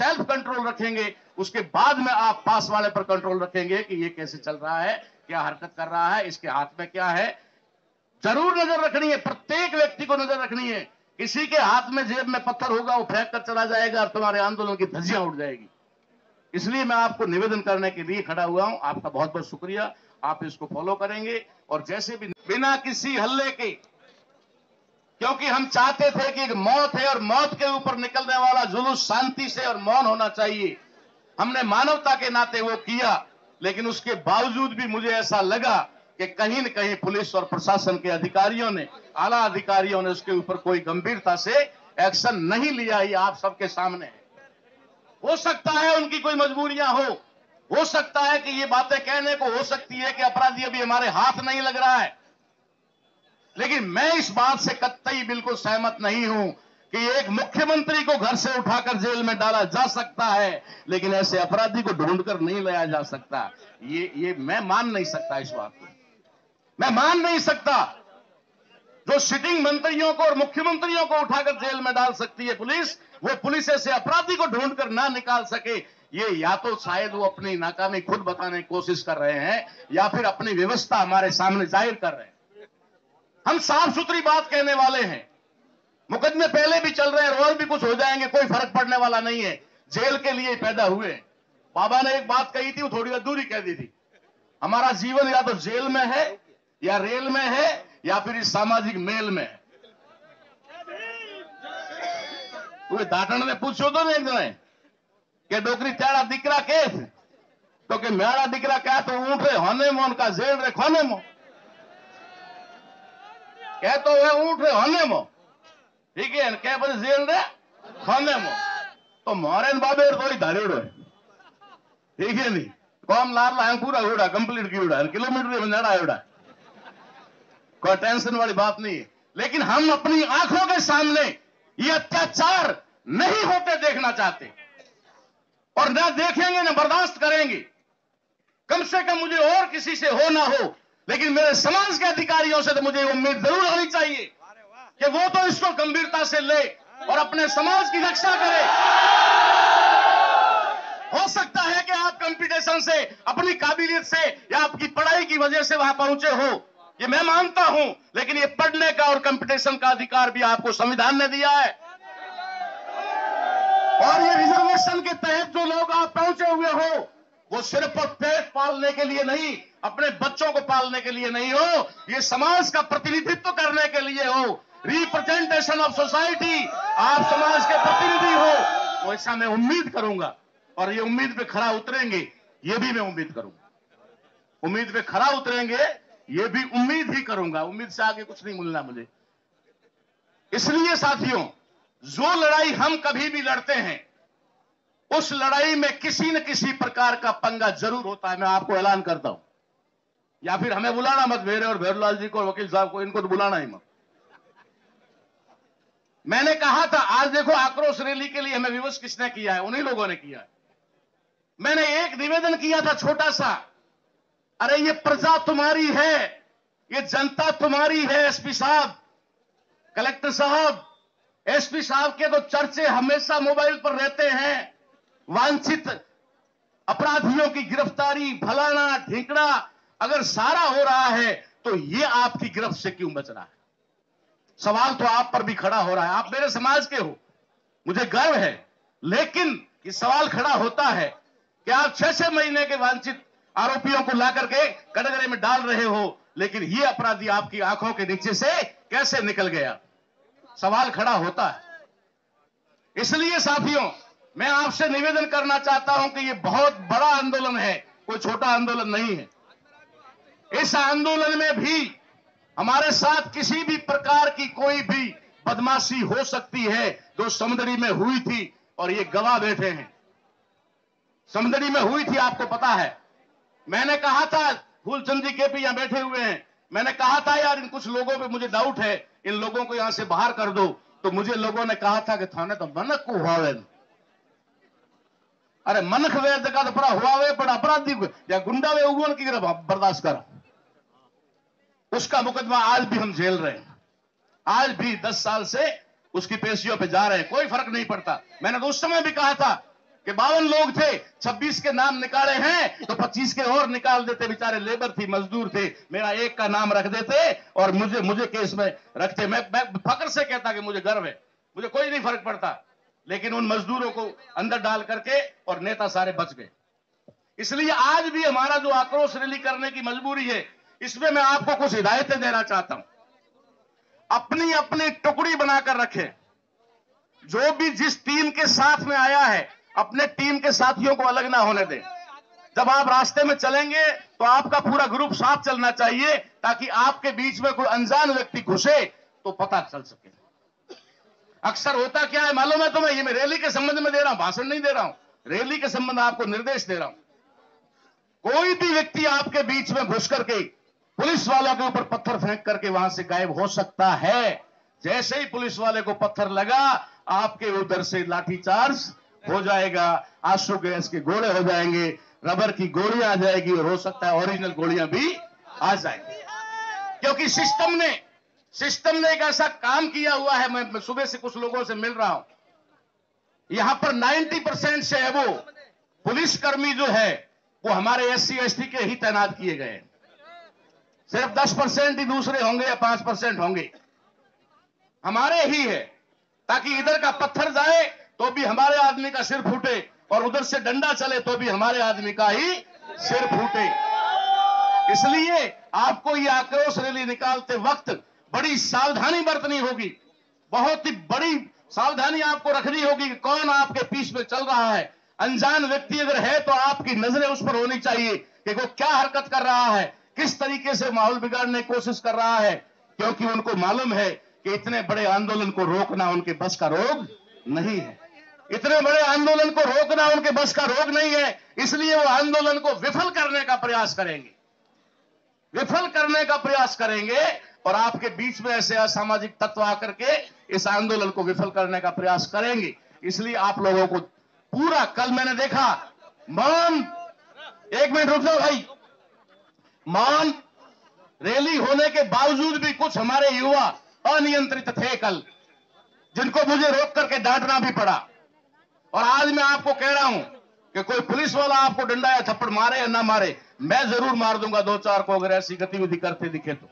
Self control रखेंगे, उसके बाद में आप पास वाले पर कंट्रोल रखेंगे कि ये कैसे चल रहा है, क्या हरकत कर रहा है, इसके हाथ में क्या है। जरूर नजर रखनी है, प्रत्येक व्यक्ति को नजर रखनी है। किसी के हाथ में जेब में पत्थर होगा, वो फेंक कर चला जाएगा और तुम्हारे आंदोलन की धज्जियां उड़ जाएगी। इसलिए मैं आपको निवेदन करने के लिए खड़ा हुआ हूं। आपका बहुत बहुत शुक्रिया, आप इसको फॉलो करेंगे। और जैसे भी बिना किसी हल्ले के, क्योंकि हम चाहते थे कि एक मौत है और मौत के ऊपर निकलने वाला जुलूस शांति से और मौन होना चाहिए। हमने मानवता के नाते वो किया, लेकिन उसके बावजूद भी मुझे ऐसा लगा कि कहीं न कहीं पुलिस और प्रशासन के अधिकारियों ने, आला अधिकारियों ने उसके ऊपर कोई गंभीरता से एक्शन नहीं लिया। ये आप सबके सामने है। हो सकता है उनकी कोई मजबूरियां हो सकता है कि ये बातें कहने को हो सकती है कि अपराधी अभी हमारे हाथ नहीं लग रहा है, लेकिन मैं इस बात से कतई बिल्कुल सहमत नहीं हूं कि एक मुख्यमंत्री को घर से उठाकर जेल में डाला जा सकता है, लेकिन ऐसे अपराधी को ढूंढकर नहीं लाया जा सकता। ये मैं मान नहीं सकता, इस बात को मैं मान नहीं सकता। जो सिटिंग मंत्रियों को और मुख्यमंत्रियों को उठाकर जेल में डाल सकती है पुलिस, वो पुलिस ऐसे अपराधी को ढूंढकर ना निकाल सके। ये या तो शायद वो अपनी नाकामी खुद बताने की कोशिश कर रहे हैं, या फिर अपनी व्यवस्था हमारे सामने जाहिर कर रहे हैं। हम साफ सुथरी बात कहने वाले हैं। मुकदमे पहले भी चल रहे हैं और भी कुछ हो जाएंगे, कोई फर्क पड़ने वाला नहीं है। जेल के लिए पैदा हुए। बाबा ने एक बात कही थी, वो थोड़ी अधूरी कह दी थी। हमारा जीवन या तो जेल में है, या रेल में है, या फिर इस सामाजिक मेल में है। तुम्हें दाटण ने पूछो तो एक जने के डोकरी त्याड़ा दीकरा के तो के मेरा दीकरा क्या, तो ऊंट रे होने मोन का जेल रे खोने मो कह, तो वे ऊंट रे होने मो, ठीक है, क्या बस जेल रे खोने मो, तो मोरे बाबे तो ही धारेड़ो है, ठीक है नहीं, कौन लार ला पूरा उड़ा कंप्लीट की उड़ा किलोमीटर में नड़ा उड़ा, कोई टेंशन वाली बात नहीं है। लेकिन हम अपनी आंखों के सामने ये अत्याचार नहीं होते देखना चाहते, और ना देखेंगे ना बर्दाश्त करेंगे। कम से कम मुझे और किसी से हो ना हो, लेकिन मेरे समाज के अधिकारियों से तो मुझे उम्मीद जरूर होनी चाहिए कि वो तो इसको गंभीरता से ले और अपने समाज की रक्षा करे। हो सकता है कि आप कंपटीशन से, अपनी काबिलियत से, या आपकी पढ़ाई की वजह से वहां पहुंचे हो, ये मैं मानता हूं, लेकिन ये पढ़ने का और कंपटीशन का अधिकार भी आपको संविधान ने दिया है। और ये रिजर्वेशन के तहत जो लोग आप पहुंचे हुए हो, वो सिर्फ पेट पालने के लिए नहीं, अपने बच्चों को पालने के लिए नहीं हो, ये समाज का प्रतिनिधित्व करने के लिए हो, रिप्रेजेंटेशन ऑफ सोसाइटी, आप समाज के प्रतिनिधि हो। तो ऐसा मैं उम्मीद करूंगा, और ये उम्मीद पे खरा उतरेंगे, ये भी मैं उम्मीद करूंगा। उम्मीद पे खरा उतरेंगे, ये भी उम्मीद ही करूंगा। उम्मीद से आगे कुछ नहीं मिलना मुझे। इसलिए साथियों, जो लड़ाई हम कभी भी लड़ते हैं, उस लड़ाई में किसी न किसी प्रकार का पंगा जरूर होता है। मैं आपको ऐलान करता हूं, या फिर हमें बुलाना मत, मेरे और भैरलाल जी को, वकील साहब को, इनको तो बुलाना ही मत। मैंने कहा था, आज देखो आक्रोश रैली के लिए हमें विवश किसने किया है? उन्हीं लोगों ने किया है। मैंने एक निवेदन किया था छोटा सा, अरे ये प्रजा तुम्हारी है, ये जनता तुम्हारी है। एसपी साहब, कलेक्टर साहब, एसपी साहब के तो चर्चे हमेशा मोबाइल पर रहते हैं, वांछित अपराधियों की गिरफ्तारी, फलाना ढिंकड़ा। अगर सारा हो रहा है तो ये आपकी गिरफ्त से क्यों बच रहा है? सवाल तो आप पर भी खड़ा हो रहा है। आप मेरे समाज के हो, मुझे गर्व है, लेकिन ये सवाल खड़ा होता है कि आप 6-6 महीने के वांछित आरोपियों को ला करके कटघरे में डाल रहे हो, लेकिन ये अपराधी आपकी आंखों के नीचे से कैसे निकल गया? सवाल खड़ा होता है। इसलिए साथियों, मैं आपसे निवेदन करना चाहता हूं कि ये बहुत बड़ा आंदोलन है, कोई छोटा आंदोलन नहीं है। इस आंदोलन में भी हमारे साथ किसी भी प्रकार की कोई भी बदमाशी हो सकती है, जो समदड़ी में हुई थी, और ये गवाह बैठे हैं। समदड़ी में हुई थी, आपको पता है। मैंने कहा था, फूलचंद जी केपी यहां बैठे हुए हैं, मैंने कहा था यार इन कुछ लोगों पे मुझे डाउट है, इन लोगों को यहां से बाहर कर दो। तो मुझे लोगों ने कहा था कि थाने तो मनक को हुआ, अरे मनख वे का तो पड़ा हुआ वे, पर अपराधी या गुंडा वे उगवन की बर्दाश्त कर। उसका मुकदमा आज भी हम झेल रहे हैं, आज भी 10 साल से उसकी पेशियों पे जा रहे हैं, कोई फर्क नहीं पड़ता। मैंने तो उस समय भी कहा था कि 52 लोग थे, 26 के नाम निकाले हैं तो 25 के और निकाल देते, बेचारे लेबर थी, मजदूर थे, मेरा एक का नाम रख देते और मुझे केस में रखते। मैं फक्र से कहता कि मुझे गर्व है, मुझे कोई नहीं फर्क पड़ता, लेकिन उन मजदूरों को अंदर डाल करके और नेता सारे बच गए। इसलिए आज भी हमारा जो आक्रोश रैली करने की मजबूरी है, इसमें मैं आपको कुछ हिदायतें देना चाहता हूं। अपनी अपनी टुकड़ी बनाकर रखें। जो भी जिस टीम के साथ में आया है, अपने टीम के साथियों को अलग ना होने दें। जब आप रास्ते में चलेंगे तो आपका पूरा ग्रुप साथ चलना चाहिए, ताकि आपके बीच में कोई अनजान व्यक्ति घुसे तो पता चल सके। अक्सर होता क्या है मालूम है तुम्हें? ये मैं रैली के संबंध में दे रहा हूं, भाषण नहीं दे रहा हूं, रैली के संबंध में आपको निर्देश दे रहा हूं। कोई भी व्यक्ति आपके बीच में घुस करके पुलिस वालों के ऊपर पत्थर फेंक करके वहां से गायब हो सकता है। जैसे ही पुलिस वाले को पत्थर लगा, आपके उधर से लाठीचार्ज हो जाएगा, आंसू गैस के गोले हो जाएंगे, रबर की गोलियां आ जाएगी और हो सकता है ओरिजिनल गोलियां भी आ जाएंगी। क्योंकि सिस्टम ने एक ऐसा काम किया हुआ है। मैं सुबह से कुछ लोगों से मिल रहा हूं, यहां पर 90% से है वो पुलिसकर्मी जो है वो हमारे SC ST के ही तैनात किए गए हैं। सिर्फ 10% ही दूसरे होंगे या 5% होंगे, हमारे ही है, ताकि इधर का पत्थर जाए तो भी हमारे आदमी का सिर फूटे और उधर से डंडा चले तो भी हमारे आदमी का ही सिर फूटे। इसलिए आपको ये आक्रोश रैली निकालते वक्त बड़ी सावधानी बरतनी होगी, बहुत ही बड़ी सावधानी आपको रखनी होगी कि कौन आपके पीछे में चल रहा है। अनजान व्यक्ति अगर है तो आपकी नजरें उस पर होनी चाहिए कि वो क्या हरकत कर रहा है, किस तरीके से माहौल बिगाड़ने की कोशिश कर रहा है, क्योंकि उनको मालूम है कि इतने बड़े आंदोलन को रोकना उनके बस का रोग नहीं है। इतने बड़े आंदोलन को रोकना उनके बस का रोग नहीं है, इसलिए वो आंदोलन को विफल करने का प्रयास करेंगे, विफल करने का प्रयास करेंगे और आपके बीच में ऐसे असामाजिक तत्व आकर के इस आंदोलन को विफल करने का प्रयास करेंगे। इसलिए आप लोगों को पूरा, कल मैंने देखा मौन, एक मिनट रुक जाओ भाई, मौन रैली होने के बावजूद भी कुछ हमारे युवा अनियंत्रित थे कल, जिनको मुझे रोक करके डांटना भी पड़ा। और आज मैं आपको कह रहा हूं कि कोई पुलिस वाला आपको डंडा या थप्पड़ मारे या ना मारे, मैं जरूर मार दूंगा 2-4 को अगर ऐसी गतिविधि करते दिखे तो।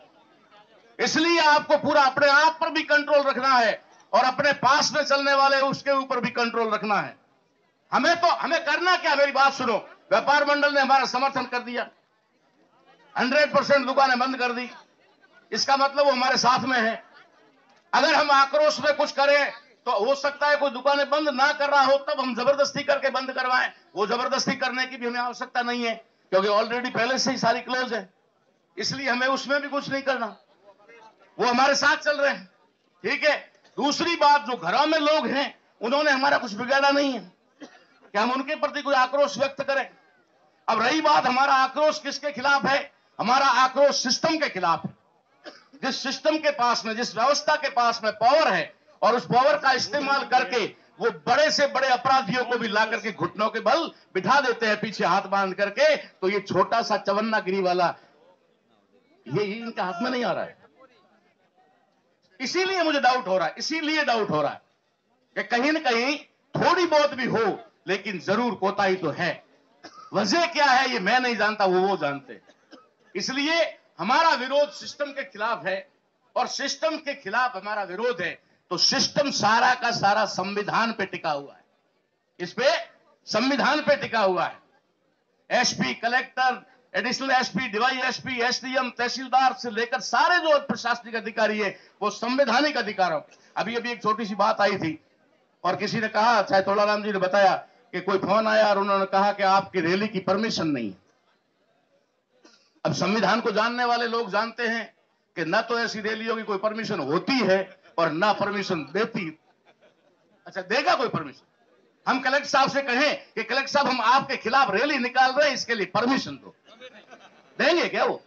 इसलिए आपको पूरा अपने आप पर भी कंट्रोल रखना है और अपने पास में चलने वाले उसके ऊपर भी कंट्रोल रखना है। हमें करना क्या, मेरी बात सुनो। व्यापार मंडल ने हमारा समर्थन कर दिया, 100% दुकानें बंद कर दी, इसका मतलब वो हमारे साथ में है। अगर हम आक्रोश में कुछ करें तो हो सकता है कोई दुकानें बंद ना कर रहा हो, तब हम जबरदस्ती करके बंद करवाएं। वो जबरदस्ती करने की भी हमें आवश्यकता नहीं है, क्योंकि ऑलरेडी पहले से ही सारी क्लोज है, इसलिए हमें उसमें भी कुछ नहीं करना, वो हमारे साथ चल रहे हैं, ठीक है। दूसरी बात, जो घरों में लोग हैं उन्होंने हमारा कुछ बिगाड़ा नहीं है कि हम उनके प्रति कोई आक्रोश व्यक्त करें। अब रही बात हमारा आक्रोश किसके खिलाफ है, हमारा आक्रोश सिस्टम के खिलाफ है। जिस सिस्टम के पास में, जिस व्यवस्था के पास में पावर है और उस पावर का इस्तेमाल करके वो बड़े से बड़े अपराधियों को भी ला करके घुटनों के बल बिठा देते हैं, पीछे हाथ बांध करके, तो ये छोटा सा चवन्नागिरी वाला ये इनके हाथ में नहीं आ रहा है। इसीलिए मुझे डाउट हो रहा है, इसीलिए डाउट हो रहा है कि कहीं ना कहीं थोड़ी बहुत भी हो, लेकिन जरूर कोताही तो है। वजह क्या है ये मैं नहीं जानता, वो जानते। इसलिए हमारा विरोध सिस्टम के खिलाफ है, और सिस्टम के खिलाफ हमारा विरोध है तो सिस्टम सारा का सारा संविधान पे टिका हुआ है, इस पे संविधान पे टिका हुआ है। SP, collector, additional SP, DYSP, SDM, तहसीलदार से लेकर सारे जो प्रशासनिक अधिकारी है वो संवैधानिक अधिकार। अभी एक छोटी सी बात आई थी और किसी ने कहा, चाहे तोड़ाराम जी ने बताया कि कोई फोन आया और उन्होंने कहा कि आपकी रैली की परमिशन नहीं है। अब संविधान को जानने वाले लोग जानते हैं कि न तो ऐसी रैलियों की कोई परमिशन होती है और ना परमिशन देती। अच्छा, देगा कोई परमिशन? हम कलेक्टर साहब से कहें कि कलेक्टर साहब हम आपके खिलाफ रैली निकाल रहे हैं, इसके लिए परमिशन दो, देंगे क्या? वो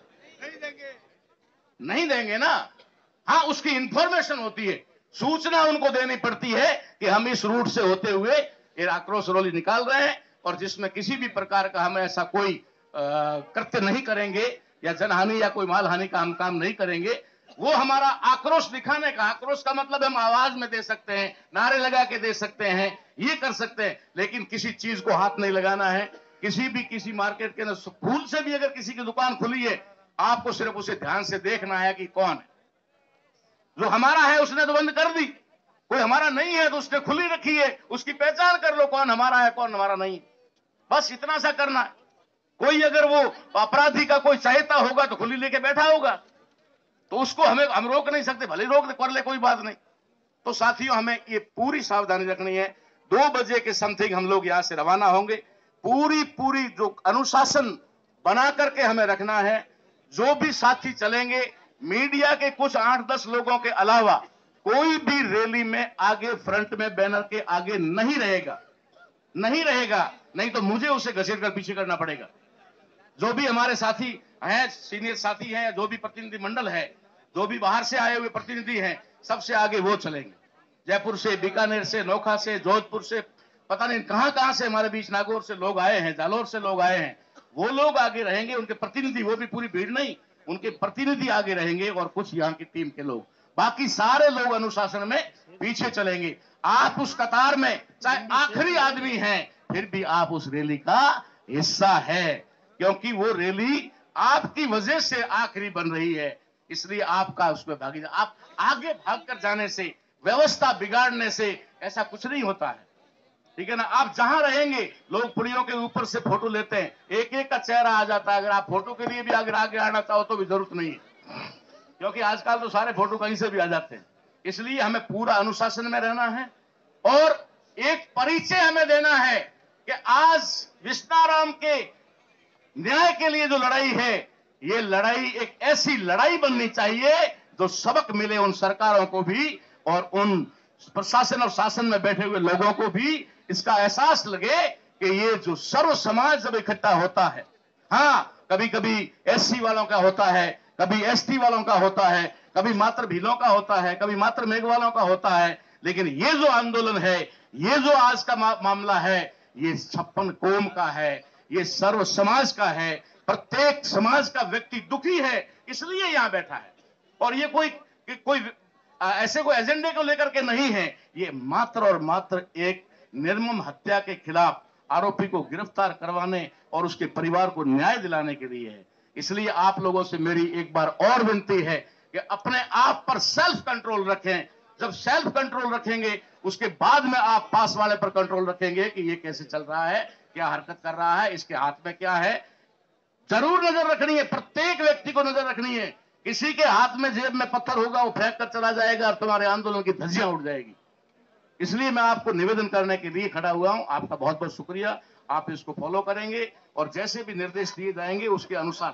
नहीं देंगे ना। हाँ, उसकी इंफॉर्मेशन होती है, सूचना उनको देनी पड़ती है कि हम इस रूट से होते हुए ये आक्रोश रैली निकाल रहे हैं और जिसमें किसी भी प्रकार का हम ऐसा कोई कृत्य नहीं करेंगे या जनहानि या कोई माल हानि का हम काम नहीं करेंगे। वो हमारा आक्रोश दिखाने का, आक्रोश का मतलब हम आवाज में दे सकते हैं, नारे लगा के दे सकते हैं, ये कर सकते हैं, लेकिन किसी चीज को हाथ नहीं लगाना है। किसी मार्केट के अंदर फूल से भी अगर किसी की दुकान खुली है, आपको सिर्फ उसे ध्यान से देखना है कि कौन है। जो हमारा है उसने तो बंद कर दी, कोई हमारा नहीं है तो उसने खुली रखी है, उसकी पहचान कर लो कौन हमारा है कौन हमारा नहीं है। बस इतना सा करना है। कोई अगर वो अपराधी का कोई सहायता होगा तो खुली लेके बैठा होगा, तो उसको हम रोक नहीं सकते, भले रोक कर ले, कोई बात नहीं। तो साथियों, हमें ये पूरी सावधानी रखनी है। 2 बजे के समथिंग हम लोग यहां से रवाना होंगे। पूरी जो अनुशासन बना करके हमें रखना है। जो भी साथी चलेंगे, मीडिया के कुछ 8-10 लोगों के अलावा कोई भी रैली में आगे फ्रंट में बैनर के आगे नहीं रहेगा, नहीं तो मुझे उसे घसीट कर पीछे करना पड़ेगा। जो भी हमारे साथी हैं, सीनियर साथी हैं, जो भी प्रतिनिधि मंडल है, जो भी बाहर से आए हुए प्रतिनिधि हैं, सबसे आगे वो चलेंगे। जयपुर से, बीकानेर से, नोखा से, जोधपुर से, पता नहीं कहां से हमारे बीच नागौर से लोग आए हैं, जालौर से लोग आए हैं, वो लोग आगे रहेंगे। उनके प्रतिनिधि, वो भी पूरी भीड़ नहीं, उनके प्रतिनिधि आगे रहेंगे और कुछ यहाँ की टीम के लोग, बाकी सारे लोग अनुशासन में पीछे चलेंगे। आप उस कतार में चाहे आखिरी आदमी हैं, फिर भी आप उस रैली का हिस्सा है, क्योंकि वो रैली आपकी वजह से आखिरी बन रही है, इसलिए आपका उसमें भागीदार। आप आगे भागकर जाने से, व्यवस्था बिगाड़ने से ऐसा कुछ नहीं होता है, ठीक है ना। आप जहां रहेंगे, लोग पुड़ियों के ऊपर से फोटो लेते हैं, एक एक का चेहरा आ जाता है। अगर आप फोटो के लिए भी अगर आगे आना चाहो तो भी जरूरत नहीं है, क्योंकि आजकल तो सारे फोटो कहीं से भी आ जाते हैं। इसलिए हमें पूरा अनुशासन में रहना है और एक परिचय हमें देना है कि आज विस्ताराम के न्याय के लिए जो लड़ाई है, ये लड़ाई एक ऐसी लड़ाई बननी चाहिए जो सबक मिले उन सरकारों को भी और उन प्रशासन और शासन में बैठे हुए लोगों को भी इसका एहसास लगे कि ये जो सर्व समाज जब इकट्ठा होता है, हाँ, कभी कभी एससी वालों का होता है, कभी एसटी वालों का होता है, कभी मात्र भीलों का होता है, कभी मात्र मेघ वालों का होता है, लेकिन ये जो आंदोलन है, ये जो आज का मामला है, ये 56 कोम का है, ये सर्व समाज का है। प्रत्येक समाज का व्यक्ति दुखी है, इसलिए यहां बैठा है। और ये कोई ऐसे कोई एजेंडे को लेकर के नहीं है, ये मात्र और मात्र एक निर्मम हत्या के खिलाफ आरोपी को गिरफ्तार करवाने और उसके परिवार को न्याय दिलाने के लिए है। इसलिए आप लोगों से मेरी एक बार और विनती है कि अपने आप पर सेल्फ कंट्रोल रखें। जब सेल्फ कंट्रोल रखेंगे, उसके बाद में आप पास वाले पर कंट्रोल रखेंगे कि ये कैसे चल रहा है, क्या हरकत कर रहा है, इसके हाथ में क्या है। जरूर नजर रखनी है, प्रत्येक व्यक्ति को नजर रखनी है। किसी के हाथ में जेब में पत्थर होगा, वो फेंक कर चला जाएगा और तुम्हारे आंदोलन की धज्जियां उड़ जाएगी। इसलिए मैं आपको निवेदन करने के लिए खड़ा हुआ हूं। आपका बहुत बहुत शुक्रिया। आप इसको फॉलो करेंगे और जैसे भी निर्देश दिए जाएंगे उसके अनुसार